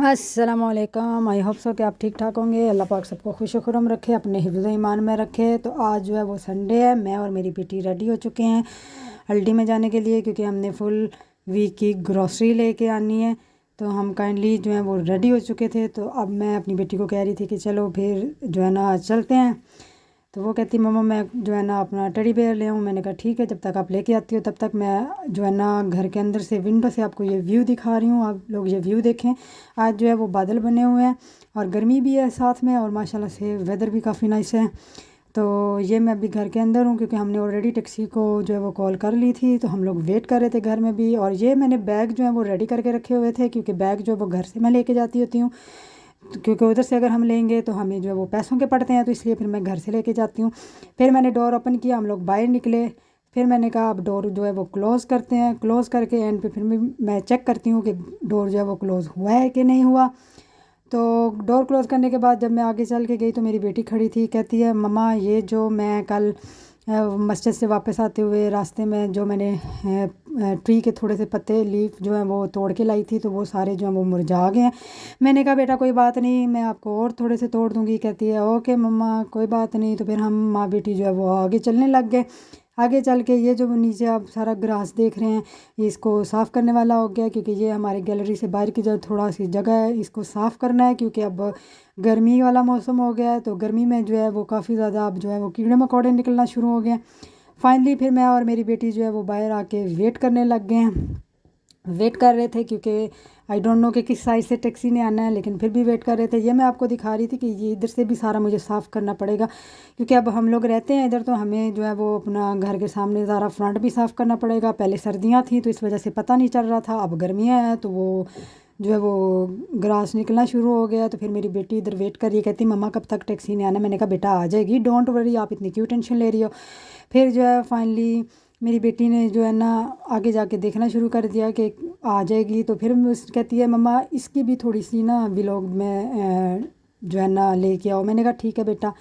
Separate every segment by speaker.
Speaker 1: अस्सलामुअलैकुम। I hope so कि आप ठीक ठाक होंगे। अल्लाह पाक सबको खुश खुरम रखे, अपने हिफ्ज़ ईमान में रखे। तो आज जो है वो संडे है, मैं और मेरी बेटी रेडी हो चुके हैं हल्दी में जाने के लिए, क्योंकि हमने फुल वीक की ग्रॉसरी लेके आनी है। तो हम काइंडली जो है वो रेडी हो चुके थे। तो अब मैं अपनी बेटी को कह रही थी कि चलो फिर जो है ना चलते हैं। तो वो कहती मम्मा मैं जो है ना अपना टेडी बेयर ले आऊँ। मैंने कहा ठीक है, जब तक आप लेके आती हो तब तक मैं जो है ना घर के अंदर से विंडो से आपको ये व्यू दिखा रही हूँ। आप लोग ये व्यू देखें। आज जो है वो बादल बने हुए हैं और गर्मी भी है साथ में, और माशाल्लाह से वेदर भी काफ़ी नाइस है। तो ये मैं अभी घर के अंदर हूँ, क्योंकि हमने ऑलरेडी टैक्सी को जो है वो कॉल कर ली थी। तो हम लोग वेट कर रहे थे घर में भी। और ये मैंने बैग जो है वो रेडी करके रखे हुए थे, क्योंकि बैग जो है वो घर से मैं लेके जाती होती हूँ। क्योंकि उधर से अगर हम लेंगे तो हमें जो है वो पैसों के पड़ते हैं, तो इसलिए फिर मैं घर से लेके जाती हूँ। फिर मैंने डोर ओपन किया, हम लोग बाहर निकले। फिर मैंने कहा अब डोर जो है वो क्लोज़ करते हैं। क्लोज़ करके एंड पे फिर मैं चेक करती हूँ कि डोर जो है वो क्लोज़ हुआ है कि नहीं हुआ। तो डोर क्लोज़ करने के बाद जब मैं आगे चल के गई तो मेरी बेटी खड़ी थी। कहती है मम्मा ये जो मैं कल मस्जिद से वापस आते हुए रास्ते में जो मैंने ट्री के थोड़े से पत्ते लीफ जो हैं वो तोड़ के लाई थी, तो वो सारे जो हैं वो मुरझा गए हैं। मैंने कहा बेटा कोई बात नहीं, मैं आपको और थोड़े से तोड़ दूँगी। कहती है ओके मम्मा कोई बात नहीं। तो फिर हम माँ बेटी जो है वो आगे चलने लग गए। आगे चल के ये जो नीचे आप सारा ग्रास देख रहे हैं, ये इसको साफ़ करने वाला हो गया, क्योंकि ये हमारे गैलरी से बाहर की जो थोड़ा सी जगह है इसको साफ़ करना है, क्योंकि अब गर्मी वाला मौसम हो गया है। तो गर्मी में जो है वो काफ़ी ज़्यादा अब जो है वो कीड़े मकोड़े निकलना शुरू हो गए हैं। फाइनली फिर मैं और मेरी बेटी जो है वो बाहर आके वेट करने लग गए हैं। वेट कर रहे थे क्योंकि आई डोंट नो कि किस साइड से टैक्सी ने आना है, लेकिन फिर भी वेट कर रहे थे। ये मैं आपको दिखा रही थी कि ये इधर से भी सारा मुझे साफ़ करना पड़ेगा, क्योंकि अब हम लोग रहते हैं इधर, तो हमें जो है वो अपना घर के सामने सारा फ्रंट भी साफ़ करना पड़ेगा। पहले सर्दियाँ थी तो इस वजह से पता नहीं चल रहा था, अब गर्मियाँ हैं तो वो जो है वो ग्रास निकलना शुरू हो गया। तो फिर मेरी बेटी इधर वेट कर रही, कहती मम्मा कब तक टैक्सी ने आना। मैंने कहा बेटा आ जाएगी, डोंट वरी, आप इतनी क्यों टेंशन ले रही हो। फिर जो है फाइनली मेरी बेटी ने जो है ना आगे जाके देखना शुरू कर दिया कि आ जाएगी। तो फिर कहती है मम्मा इसकी भी थोड़ी सी ना व्लॉग में जो है ना लेके आओ। मैंने कहा ठीक है बेटा।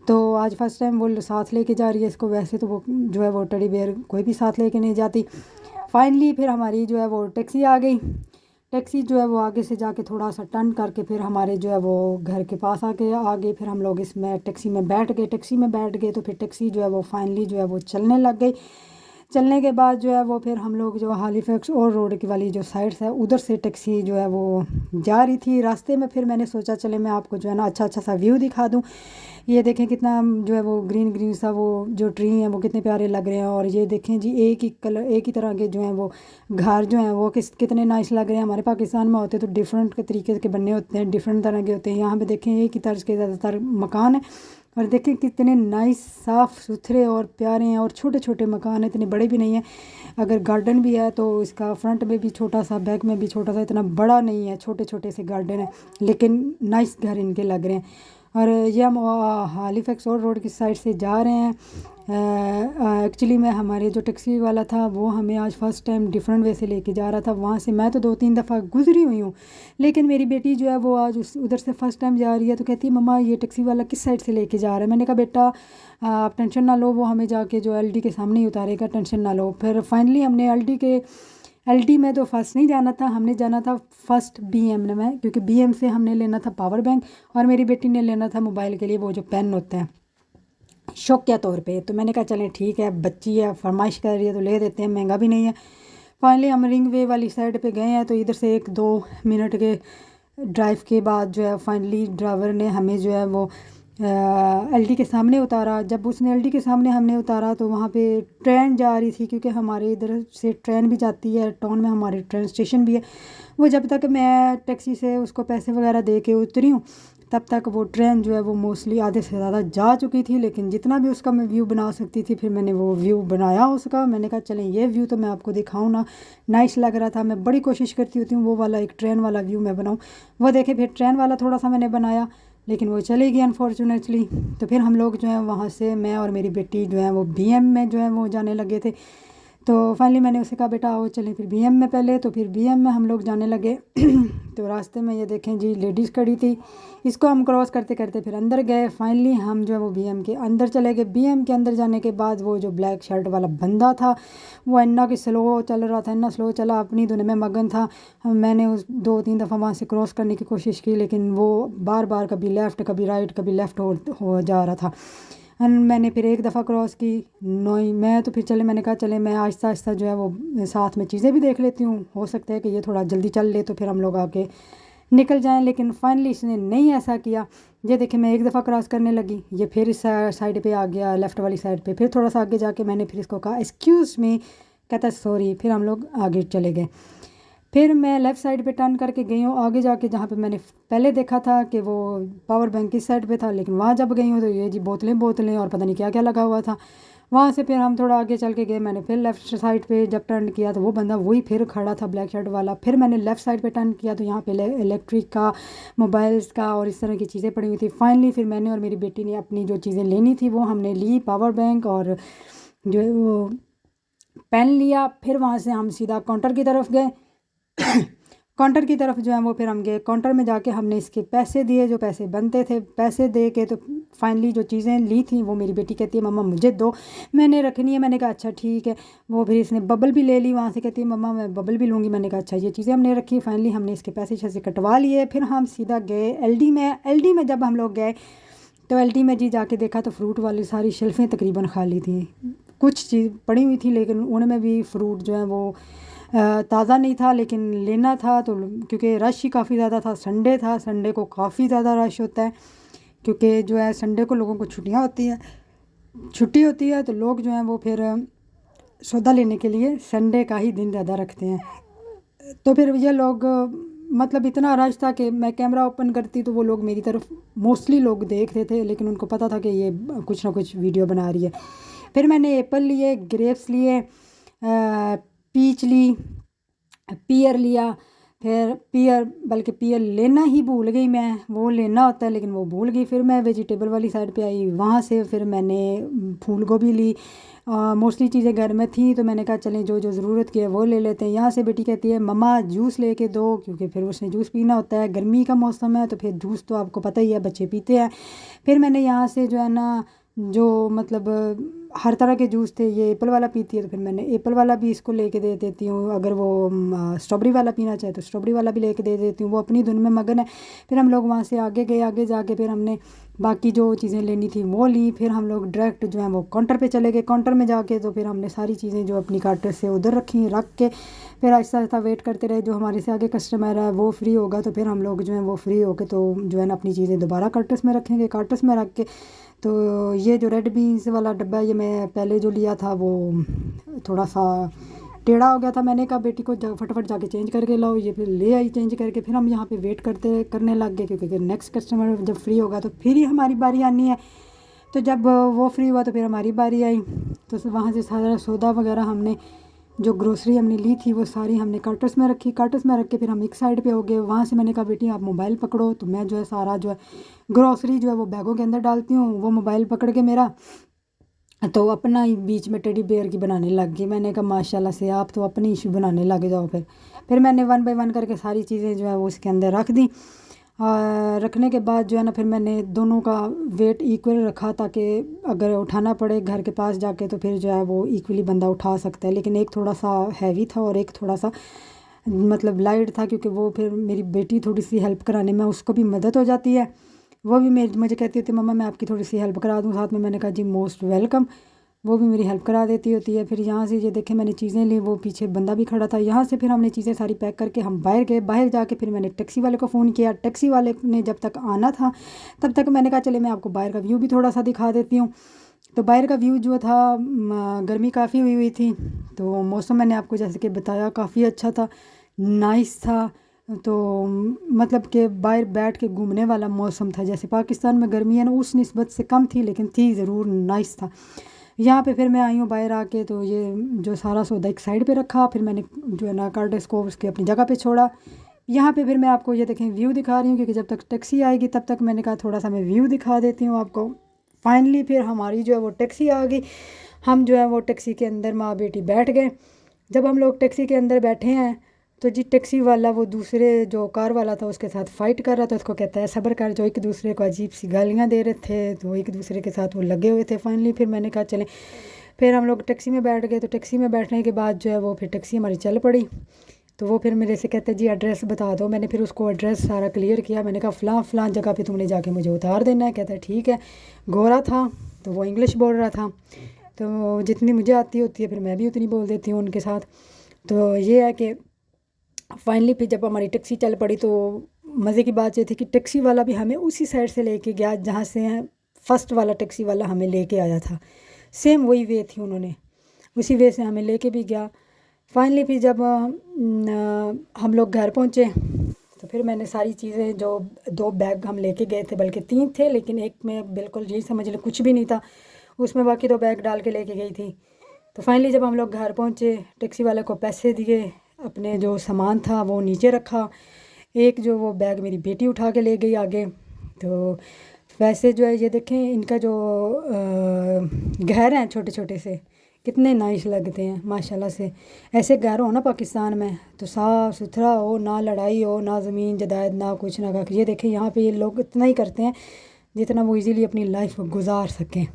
Speaker 1: तो आज फर्स्ट टाइम वो साथ लेके जा रही है इसको। वैसे तो वो जो है वो टेडी बेयर कोई भी साथ लेके नहीं जाती। फाइनली फिर हमारी जो है वो टैक्सी आ गई। टैक्सी जो है वो आगे से जाके थोड़ा सा टर्न करके फिर हमारे जो है वो घर के पास आगे फिर हम लोग इसमें टैक्सी में बैठ गए। टैक्सी में बैठ गए तो फिर टैक्सी जो है वो फाइनली जो है वो चलने लग गई। चलने के बाद जो है वो फिर हम लोग जो हालीफैक्स और रोड की वाली जो साइड्स है उधर से टैक्सी जो है वो जा रही थी। रास्ते में फिर मैंने सोचा चले मैं आपको जो है ना अच्छा अच्छा सा व्यू दिखा दूँ। ये देखें कितना जो है वो ग्रीन ग्रीन सा वो जो ट्री हैं वो कितने प्यारे लग रहे हैं। और ये देखें जी एक ही कलर एक ही तरह के जो हैं वो घर जो हैं वो कितने नाइस लग रहे हैं। हमारे पाकिस्तान में होते तो डिफरेंट के तरीके के बनने होते हैं, डिफरेंट तरह के होते हैं। यहाँ पे देखें एक ही तर्ज के ज़्यादातर मकान है, और देखें कितने नाइस साफ़ सुथरे और प्यारे हैं। और छोटे छोटे मकान हैं, इतने बड़े भी नहीं हैं। अगर गार्डन भी है तो इसका फ्रंट में भी छोटा सा, बैक में भी छोटा सा, इतना बड़ा नहीं है, छोटे छोटे से गार्डन है, लेकिन नाइस घर इनके लग रहे हैं। और ये हम हालीफैक्स और रोड की साइड से जा रहे हैं। एक्चुअली में हमारे जो टैक्सी वाला था वो हमें आज फ़र्स्ट टाइम डिफरेंट वे से लेके जा रहा था। वहाँ से मैं तो 2-3 दफ़ा गुजरी हुई हूँ, लेकिन मेरी बेटी जो है वो आज उधर से फ़र्स्ट टाइम जा रही है। तो कहती है मम्मा ये टैक्सी वाला किस साइड से लेके जा रहा है। मैंने कहा बेटा आप टेंशन ना लो, वो हमें जाके जो एलडी के सामने ही उतारेगा, टेंशन ना लो। फिर फाइनली हमने एलडी में तो फर्स्ट नहीं जाना था, हमने जाना था फर्स्ट बीएम में, क्योंकि बीएम से हमने लेना था पावर बैंक और मेरी बेटी ने लेना था मोबाइल के लिए वो जो पेन होते हैं शौकिया तौर पे। तो मैंने कहा चलें ठीक है, बच्ची है फरमाइश कर रही है तो ले देते हैं, महंगा भी नहीं है। फाइनली हम रिंग वे वाली साइड पे गए हैं। तो इधर से 1-2 मिनट के ड्राइव के बाद जो है फाइनली ड्राइवर ने हमें जो है वो एलडी के सामने उतारा। जब उसने एलडी के सामने हमने उतारा तो वहाँ पे ट्रेन जा रही थी, क्योंकि हमारे इधर से ट्रेन भी जाती है, टाउन में हमारे ट्रेन स्टेशन भी है। वो जब तक मैं टैक्सी से उसको पैसे वगैरह दे के उतरी हूँ तब तक वो ट्रेन जो है वो मोस्टली आधे से ज़्यादा जा चुकी थी। लेकिन जितना भी उसका मैं व्यू बना सकती थी फिर मैंने वो व्यू बनाया उसका। मैंने कहा चलें ये व्यू तो मैं आपको दिखाऊँ ना, नाइस लग रहा था। मैं बड़ी कोशिश करती होती हूँ वो वाला एक ट्रेन वाला व्यू मैं बनाऊँ। वो देखे फिर ट्रेन वाला थोड़ा सा मैंने बनाया, लेकिन वो चली गई अनफॉर्चुनेटली। तो फिर हम लोग जो है वहाँ से मैं और मेरी बेटी जो है वो बीएम में जो है वो जाने लगे थे। तो फाइनली मैंने उसे कहा बेटा आओ चलें फिर बीएम में पहले, तो फिर बीएम में हम लोग जाने लगे। तो रास्ते में ये देखें जी लेडीज़ खड़ी थी, इसको हम क्रॉस करते करते फिर अंदर गए। फाइनली हम जो है वो बीएम के अंदर चले गए। बीएम के अंदर जाने के बाद वो जो ब्लैक शर्ट वाला बंदा था वो इन्ना कि स्लो चल रहा था, इन्ना स्लो चला, अपनी दुनिया में मगन था। मैंने उस 2-3 दफ़ा वहाँ से क्रॉस करने की कोशिश की, लेकिन वो बार बार कभी लेफ़्ट कभी राइट कभी लेफ़्ट हो जा रहा था। मैंने फिर एक दफ़ा क्रॉस की, नोई मैं तो फिर चले, मैंने कहा चले मैं आहिस्ता आहिस्ता जो है वो साथ में चीज़ें भी देख लेती हूँ, हो सकता है कि ये थोड़ा जल्दी चल ले तो फिर हम लोग आके निकल जाएं। लेकिन फाइनली इसने नहीं ऐसा किया। ये देखिए मैं एक दफ़ा क्रॉस करने लगी, ये फिर इस साइड पे आ गया, लेफ़्ट वाली साइड पे। फिर थोड़ा सा आगे जाके मैंने फिर इसको कहा एक्सक्यूज़ मी, कहता सॉरी। फिर हम लोग आगे चले गए। फिर मैं लेफ़्ट साइड पे टर्न करके गई हूँ आगे जाके, जहाँ पे मैंने पहले देखा था कि वो पावर बैंक इस साइड पे था, लेकिन वहाँ जब गई हूँ तो ये जी बोतलें बोतलें और पता नहीं क्या क्या लगा हुआ था। वहाँ से फिर हम थोड़ा आगे चल के गए। मैंने फिर लेफ़्ट साइड पे जब टर्न किया तो वो बंदा वही फिर खड़ा था ब्लैक शर्ट वाला। फिर मैंने लेफ़्ट साइड पे टर्न किया तो यहाँ पे इलेक्ट्रिक का, मोबाइल्स का और इस तरह की चीज़ें पड़ी हुई थी। फाइनली फिर मैंने और मेरी बेटी ने अपनी जो चीज़ें लेनी थी वो हमने ली, पावर बैंक और जो है वो पेन लिया। फिर वहाँ से हम सीधा काउंटर की तरफ गए। काउंटर की तरफ जो है वो फिर हम गए। काउंटर में जाके हमने इसके पैसे दिए, जो पैसे बनते थे। पैसे दे के तो फाइनली जो चीज़ें ली थी वो मेरी बेटी कहती है मम्मा मुझे दो, मैंने रखनी है। मैंने कहा अच्छा ठीक है। वो फिर इसने बबल भी ले ली वहाँ से, कहती है मम्मा मैं बबल भी लूँगी। मैंने कहा अच्छा, ये चीज़ें हमने रखी। फाइनली हमने इसके पैसे से कटवा लिए। फिर हम सीधा गए एलडी में। एलडी में जब हम लोग गए तो एलडी में जी जाके देखा तो फ्रूट वाली सारी शेल्फें तकरीबन खाली थी। कुछ चीज़ पड़ी हुई थी लेकिन उनमें भी फ्रूट जो है वो ताज़ा नहीं था, लेकिन लेना था तो क्योंकि रश ही काफ़ी ज़्यादा था। संडे था, संडे को काफ़ी ज़्यादा रश होता है क्योंकि जो है संडे को लोगों को छुट्टियां होती है, छुट्टी होती है तो लोग जो हैं वो फिर सौदा लेने के लिए संडे का ही दिन ज़्यादा रखते हैं। तो फिर ये लोग मतलब इतना रश था कि मैं कैमरा ओपन करती तो वो लोग मेरी तरफ मोस्टली लोग देख रहे थे, लेकिन उनको पता था कि ये कुछ ना कुछ वीडियो बना रही है। फिर मैंने एप्पल लिए, ग्रेप्स लिए, पीच ली, पियर लिया। फिर पियर, बल्कि पियर लेना ही भूल गई मैं, वो लेना होता है लेकिन वो भूल गई। फिर मैं वेजिटेबल वाली साइड पे आई, वहाँ से फिर मैंने फूल गोभी ली। मोस्टली चीज़ें घर में थी तो मैंने कहा चलें जो जो ज़रूरत की है वो ले लेते हैं। यहाँ से बेटी कहती है मम्मा जूस लेके दो, क्योंकि फिर उसने जूस पीना होता है, गर्मी का मौसम है तो फिर जूस तो आपको पता ही है बच्चे पीते हैं। फिर मैंने यहाँ से जो है ना जो मतलब हर तरह के जूस थे, ये एप्पल वाला पीती है तो फिर मैंने एप्पल वाला भी इसको लेके दे देती हूँ। अगर वो स्ट्रॉबेरी वाला पीना चाहे तो स्ट्रॉबेरी वाला भी लेके दे देती हूँ। वो अपनी धुन में मगन है। फिर हम लोग वहाँ से आगे गए, आगे जाके फिर हमने बाकी जो चीज़ें लेनी थी वो ली। फिर हम लोग डायरेक्ट जो है वो काउंटर पे चले गए। काउंटर में जाके तो फिर हमने सारी चीज़ें जो अपनी कार्ट से उधर रखी, रख के फिर आहिस्ता आहिस्ता वेट करते रहे। जो हमारे से आगे कस्टमर है वो फ्री होगा तो फिर हम लोग जो है वो फ्री होके तो जो है ना अपनी चीज़ें दोबारा कार्टस में रखेंगे। कार्टस में रख के तो ये जो रेड बीन्स वाला डब्बा है ये मैं पहले जो लिया था वो थोड़ा सा टेढ़ा हो गया था। मैंने कहा बेटी को फटाफट जाके चेंज करके लाओ, ये फिर ले आई चेंज करके। फिर हम यहाँ पे वेट करने लग गए क्योंकि नेक्स्ट कस्टमर जब फ्री होगा तो फिर ही हमारी बारी आनी है। तो जब वो फ्री हुआ तो फिर हमारी बारी आई। तो वहाँ से सारा सौदा वगैरह हमने जो ग्रोसरी हमने ली थी वो सारी हमने कार्टस में रखी। कार्टस में रख के फिर हम एक साइड पे हो गए। वहाँ से मैंने कहा बेटी आप मोबाइल पकड़ो, तो मैं जो है सारा जो है ग्रोसरी जो है वो बैगों के अंदर डालती हूँ। वो मोबाइल पकड़ के मेरा तो अपना ही बीच में टेडी बेयर की बनाने लग गई। मैंने कहा माशाल्लाह से आप तो अपनी इशू बनाने लग जाओ। फिर मैंने 1 बाय 1 करके सारी चीज़ें जो है वो उसके अंदर रख दी। रखने के बाद जो है ना फिर मैंने दोनों का वेट इक्वल रखा ताकि अगर उठाना पड़े घर के पास जाके तो फिर जो है वो इक्वली बंदा उठा सकता है। लेकिन एक थोड़ा सा हैवी था और एक थोड़ा सा मतलब लाइट था, क्योंकि वो फिर मेरी बेटी थोड़ी सी हेल्प कराने में उसको भी मदद हो जाती है। वो भी मुझे कहती होती मम्मा मैं आपकी थोड़ी सी हेल्प करा दूँ साथ में। मैंने कहा जी मोस्ट वेलकम। वो भी मेरी हेल्प करा देती होती है। फिर यहाँ से ये देखें मैंने चीज़ें ली, वो पीछे बंदा भी खड़ा था। यहाँ से फिर हमने चीज़ें सारी पैक करके हम बाहर गए। बाहर जाके फिर मैंने टैक्सी वाले को फ़ोन किया। टैक्सी वाले ने जब तक आना था तब तक मैंने कहा चले मैं आपको बाहर का व्यू भी थोड़ा सा दिखा देती हूँ। तो बाहर का व्यू जो था गर्मी काफ़ी हुई थी तो मौसम मैंने आपको जैसे कि बताया काफ़ी अच्छा था, नाइस था। तो मतलब कि बाहर बैठ के घूमने वाला मौसम था। जैसे पाकिस्तान में गर्मी है ना उस निस्बत से कम थी, लेकिन थी ज़रूर, नाइस था। यहाँ पे फिर मैं आई हूँ बाहर आके तो ये जो सारा सौदा एक साइड पे रखा। फिर मैंने जो है ना कार्ड को उसके अपनी जगह पे छोड़ा। यहाँ पे फिर मैं आपको ये देखें व्यू दिखा रही हूँ क्योंकि जब तक टैक्सी आएगी तब तक मैंने कहा थोड़ा सा मैं व्यू दिखा देती हूँ आपको। फाइनली फिर हमारी जो है वो टैक्सी आ गई हम जो है वो टैक्सी के अंदर माँ बेटी बैठ गए। जब हम लोग टैक्सी के अंदर बैठे हैं तो जी टैक्सी वाला वो दूसरे जो कार वाला था उसके साथ फ़ाइट कर रहा था। उसको कहता है सब्र कर, जो एक दूसरे को अजीब सी गालियाँ दे रहे थे, तो एक दूसरे के साथ वो लगे हुए थे। फाइनली फिर मैंने कहा चलें, फिर हम लोग टैक्सी में बैठ गए। तो टैक्सी में बैठने के बाद जो है वो फिर टैक्सी हमारी चल पड़ी। तो वो फिर मेरे से कहते जी एड्रेस बता दो। मैंने फिर उसको एड्रेस सारा क्लियर किया। मैंने कहा फ़लाँ फ़लाँ जगह पे तुमने जाके मुझे उतार देना है। कहता है ठीक है। गोरा था तो वो इंग्लिश बोल रहा था, तो जितनी मुझे आती होती है फिर मैं भी उतनी बोल देती हूँ उनके साथ। तो ये है कि फाइनली फिर जब हमारी टैक्सी चल पड़ी तो मज़े की बात ये थी कि टैक्सी वाला भी हमें उसी साइड से लेके गया जहाँ से फ़र्स्ट वाला टैक्सी वाला हमें लेके आया था। सेम वही वे थी, उन्होंने उसी वे से हमें लेके भी गया। फाइनली फिर जब हम लोग घर पहुँचे तो फिर मैंने सारी चीज़ें, जो 2 बैग हम लेके गए थे, बल्कि 3 थे, लेकिन एक में बिल्कुल यही समझ लें कुछ भी नहीं था उसमें, बाकी 2 बैग डाल के लेके गई थी। तो फाइनली जब हम लोग घर पहुँचे, टैक्सी वाले को पैसे दिए, अपने जो सामान था वो नीचे रखा, एक जो वो बैग मेरी बेटी उठा के ले गई आगे। तो वैसे जो है ये देखें इनका जो घर हैं छोटे छोटे से, कितने नाइस लगते हैं माशाल्लाह से। ऐसे घर हो ना पाकिस्तान में तो साफ़ सुथरा हो, ना लड़ाई हो, ना ज़मीन जदायद, ना कुछ ना कुछ। ये देखें यहाँ पे ये लोग इतना ही करते हैं जितना वो इजीली अपनी लाइफ गुजार सकें।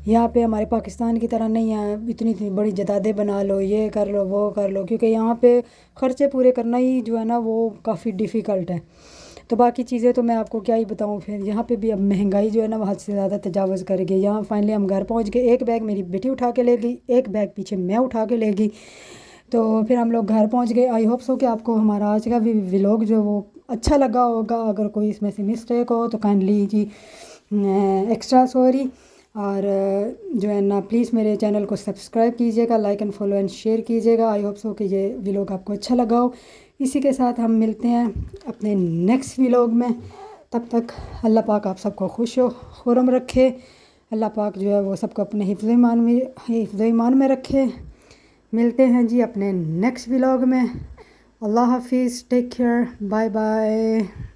Speaker 1: यहाँ पे हमारे पाकिस्तान की तरह नहीं है इतनी इतनी बड़ी जदादें बना लो, ये कर लो वो कर लो, क्योंकि यहाँ पे ख़र्चे पूरे करना ही जो है ना वो काफ़ी डिफ़िकल्ट है। तो बाकी चीज़ें तो मैं आपको क्या ही बताऊँ। फिर यहाँ पे भी अब महंगाई जो है ना वो हद से ज़्यादा तजावुज़ कर गई। यहाँ फाइनली हम घर पहुँच गए। एक बैग मेरी बेटी उठा के ले गई, एक बैग पीछे मैं उठा के ले गई। तो फिर हम लोग घर पहुँच गए। आई होप सो कि आपको हमारा आज का भी व्लॉग जो वो अच्छा लगा होगा। अगर कोई इसमें से मिस्टेक हो तो काइंडली जी एक्स्ट्रा सॉरी। और जो है ना प्लीज़ मेरे चैनल को सब्सक्राइब कीजिएगा, like and follow and share कीजिएगा। आई होप सो कि ये व्लॉग आपको अच्छा लगा हो। इसी के साथ हम मिलते हैं अपने नेक्स्ट व्लॉग में। तब तक अल्लाह पाक आप सबको खुश हो खुरम रखे। अल्लाह पाक जो है वो सबको अपने हिफ्ज़ ईमान में रखे। मिलते हैं जी अपने नेक्स्ट व्लॉग में। अल्लाह हाफिज़, टेक केयर, बाय बाय।